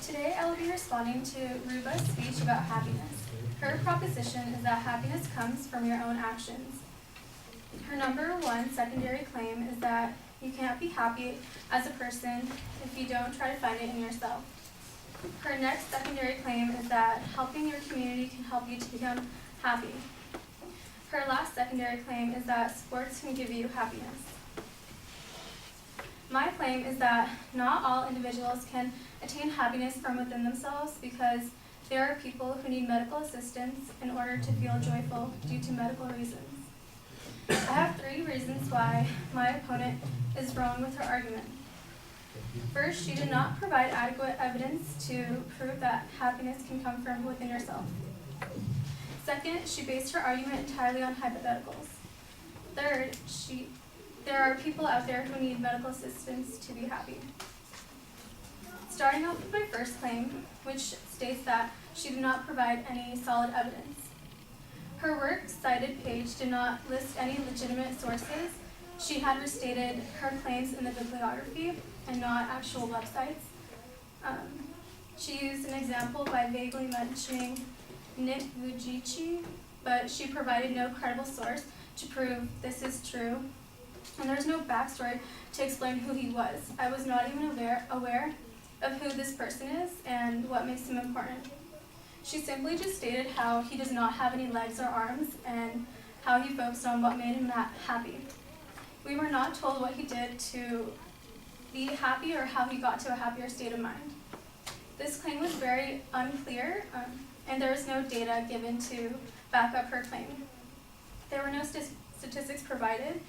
Today I will be responding to Ruba's speech about happiness. Her proposition is that happiness comes from your own actions. Her number one secondary claim is that you can't be happy as a person if you don't try to find it in yourself. Her next secondary claim is that helping your community can help you to become happy. Her last secondary claim is that sports can give you happiness. My claim is that not all individuals can attain happiness from within themselves because there are people who need medical assistance in order to feel joyful due to medical reasons. I have 3 reasons why my opponent is wrong with her argument. First, she did not provide adequate evidence to prove that happiness can come from within yourself. Second, she based her argument entirely on hypotheticals. Third, there are people out there who need medical assistance to be happy. Starting off with my first claim, which states that she did not provide any solid evidence. Her works cited page did not list any legitimate sources. She had restated her claims in the bibliography and not actual websites. She used an example by vaguely mentioning Nit Vujicic, but she provided no credible source to prove this is true. And there's no backstory to explain who he was. I was not even aware of who this person is and what makes him important. She simply just stated how he does not have any legs or arms and how he focused on what made him happy. We were not told what he did to be happy or how he got to a happier state of mind. This claim was very unclear, and there was no data given to back up her claim. There were no statistics provided.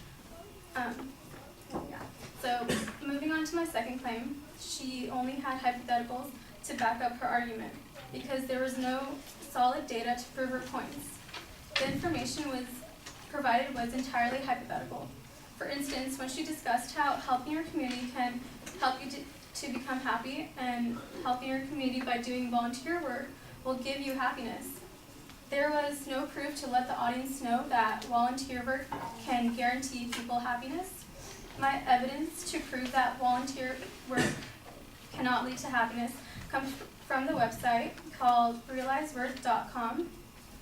So moving on to my second claim, she only had hypotheticals to back up her argument because there was no solid data to prove her points. The information provided was entirely hypothetical. For instance, when she discussed how helping your community can help you to become happy and helping your community by doing volunteer work will give you happiness. There was no proof to let the audience know that volunteer work can guarantee people happiness. My evidence to prove that volunteer work cannot lead to happiness comes from the website called realizeworth.com,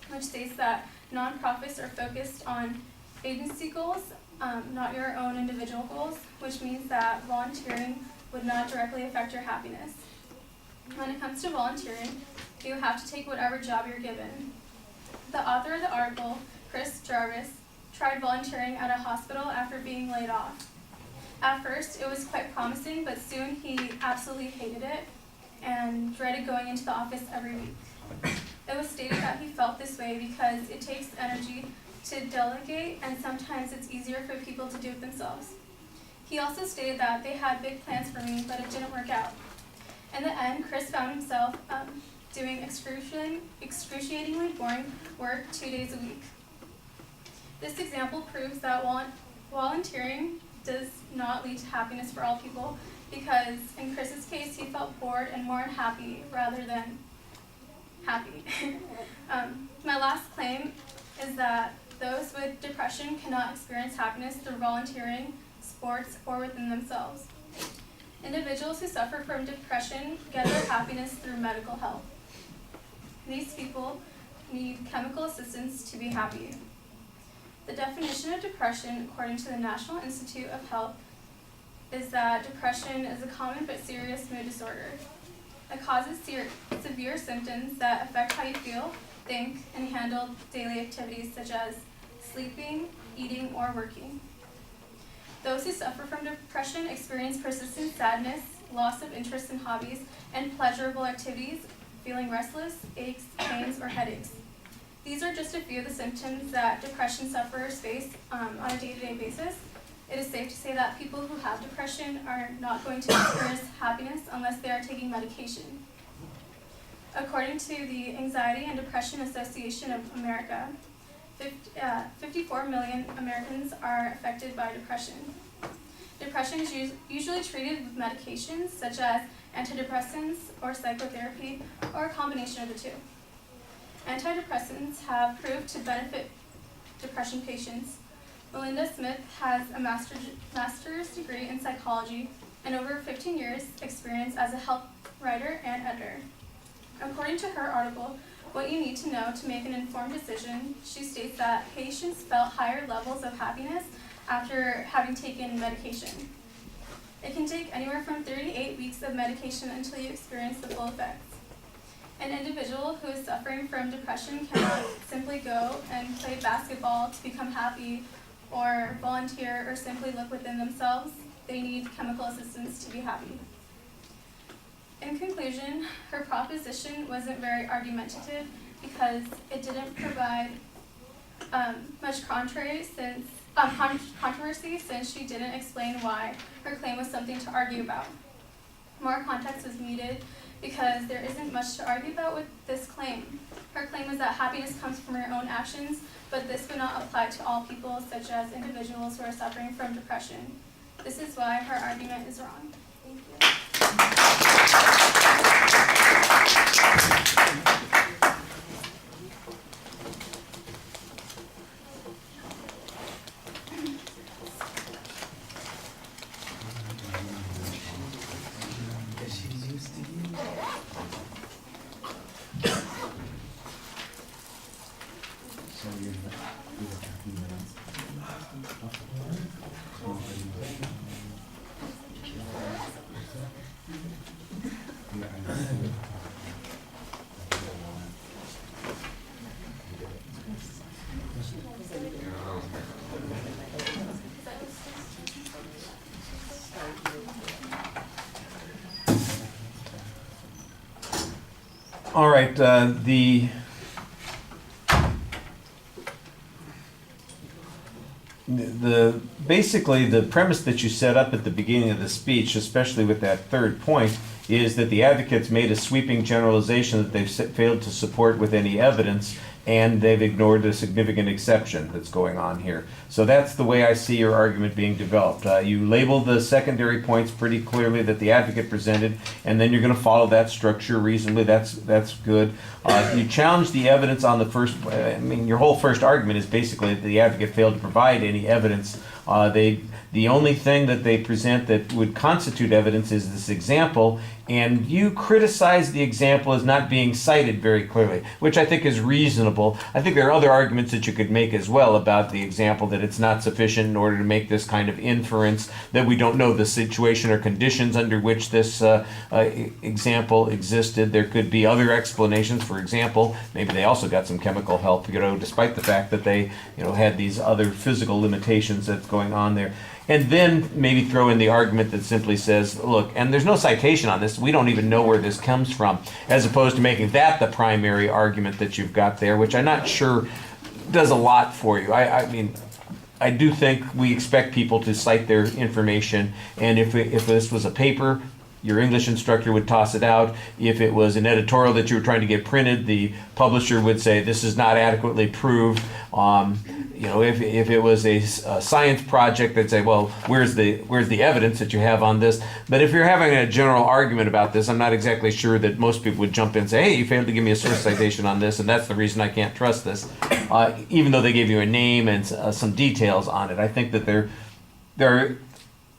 which states that nonprofits are focused on agency goals, not your own individual goals, which means that volunteering would not directly affect your happiness. When it comes to volunteering, you have to take whatever job you're given. The author of the article, Chris Jarvis, tried volunteering at a hospital after being laid off. At first, it was quite promising, but soon he absolutely hated it and dreaded going into the office every week. It was stated that he felt this way because it takes energy to delegate, and sometimes it's easier for people to do it themselves. He also stated that they had big plans for me, but it didn't work out. In the end, Chris found himself doing excruciatingly boring work 2 days a week. This example proves that volunteering does not lead to happiness for all people because in Chris's case, he felt bored and more unhappy rather than happy. My last claim is that those with depression cannot experience happiness through volunteering, sports, or within themselves. Individuals who suffer from depression get their happiness through medical help. These people need chemical assistance to be happy. The definition of depression, according to the National Institute of Health, is that depression is a common but serious mood disorder. It causes severe symptoms that affect how you feel, think, and handle daily activities such as sleeping, eating, or working. Those who suffer from depression experience persistent sadness, loss of interest in hobbies and pleasurable activities, feeling restless, aches, pains, or headaches. These are just a few of the symptoms that depression sufferers face on a day-to-day basis. It is safe to say that people who have depression are not going to experience happiness unless they are taking medication. According to the Anxiety and Depression Association of America, 54 million Americans are affected by depression. Depression is usually treated with medications such as antidepressants or psychotherapy or a combination of the two. Antidepressants have proved to benefit depression patients. Melinda Smith has a master's degree in psychology and over 15 years experience as a health writer, and editor. According to her article, What You Need to Know to Make an Informed Decision, she states that patients felt higher levels of happiness after having taken medication. It can take anywhere from 3 to 8 weeks of medication until you experience the full effects. An individual who is suffering from depression cannot simply go and play basketball to become happy, or volunteer, or simply look within themselves. They need chemical assistance to be happy. In conclusion, her proposition wasn't very argumentative because it didn't provide much controversy since she didn't explain why her claim was something to argue about. More context was needed because there isn't much to argue about with this claim. Her claim was that happiness comes from your own actions, but this would not apply to all people, such as individuals who are suffering from depression. This is why her argument is wrong. Thank you. All right, basically the premise that you set up at the beginning of the speech, especially with that third point, is that the advocates made a sweeping generalization that they've failed to support with any evidence, and they've ignored a significant exception that's going on here. So that's the way I see your argument being developed. You label the secondary points pretty clearly that the advocate presented, and then you're going to follow that structure reasonably. That's good. You challenge the evidence on the first. Your whole first argument is basically that the advocate failed to provide any evidence. The only thing that they present that would constitute evidence is this example, and you criticize the example as not being cited very clearly, which I think is reasonable. I think there are other arguments that you could make as well about the example, that it's not sufficient in order to make this kind of inference, that we don't know the situation or conditions under which this example existed. There could be other explanations. For example, maybe they also got some chemical help, despite the fact that they, had these other physical limitations that's going on there. And then maybe throw in the argument that simply says, look, and there's no citation on this, we don't even know where this comes from, as opposed to making that the primary argument that you've got there, which I'm not sure does a lot for you. I do think we expect people to cite their information, and if this was a paper, your English instructor would toss it out. If it was an editorial that you were trying to get printed, the publisher would say this is not adequately proved. If it was a science project, they'd say, well, where's the evidence that you have on this? But if you're having a general argument about this, I'm not exactly sure that most people would jump in and say, hey, you failed to give me a source citation on this, and that's the reason I can't trust this, even though they gave you a name and some details on it. I think that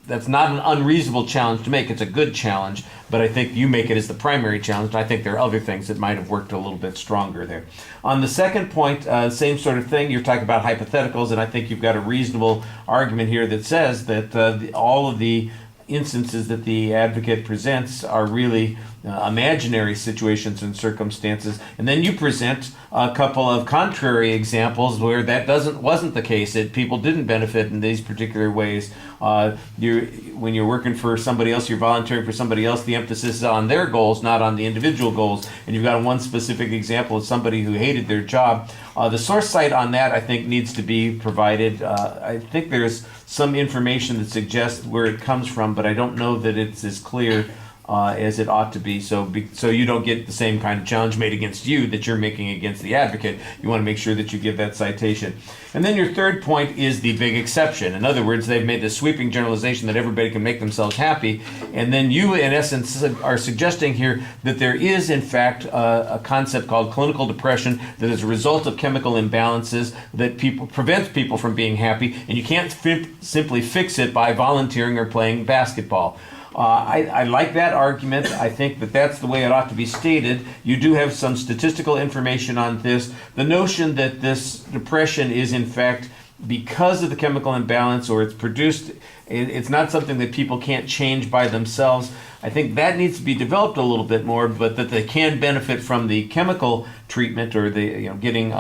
that's not an unreasonable challenge to make. It's a good challenge, but I think you make it as the primary challenge, and I think there are other things that might have worked a little bit stronger there. On the second point, same sort of thing. You're talking about hypotheticals, and I think you've got a reasonable argument here that says that all of the instances that the advocate presents are really imaginary situations and circumstances, and then you present a couple of contrary examples where that wasn't the case, that people didn't benefit in these particular ways. When you're working for somebody else, you're volunteering for somebody else, the emphasis is on their goals, not on the individual goals, and you've got one specific example of somebody who hated their job. The source site on that, I think, needs to be provided. I think there's some information that suggests where it comes from, but I don't know that it's as clear as it ought to be. So you don't get the same kind of challenge made against you that you're making against the advocate. You want to make sure that you give that citation. And then your third point is the big exception. In other words, they've made this sweeping generalization that everybody can make themselves happy. And then you, in essence, are suggesting here that there is, in fact, a concept called clinical depression that is a result of chemical imbalances that prevents people from being happy, and you can't simply fix it by volunteering or playing basketball. I like that argument. I think that that's the way it ought to be stated. You do have some statistical information on this. The notion that this depression is in fact because of the chemical imbalance or it's produced, it's not something that people can't change by themselves. I think that needs to be developed a little bit more, but that they can benefit from the chemical treatment or the getting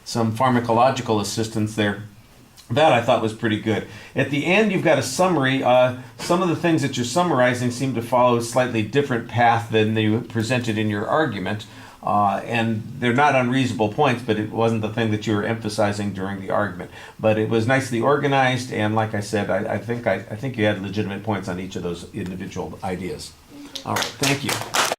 some pharmacological assistance there. That I thought was pretty good. At the end, you've got a summary. Some of the things that you're summarizing seem to follow a slightly different path than you presented in your argument. And they're not unreasonable points, but it wasn't the thing that you were emphasizing during the argument. But it was nicely organized, and like I said, I think you had legitimate points on each of those individual ideas. All right, thank you.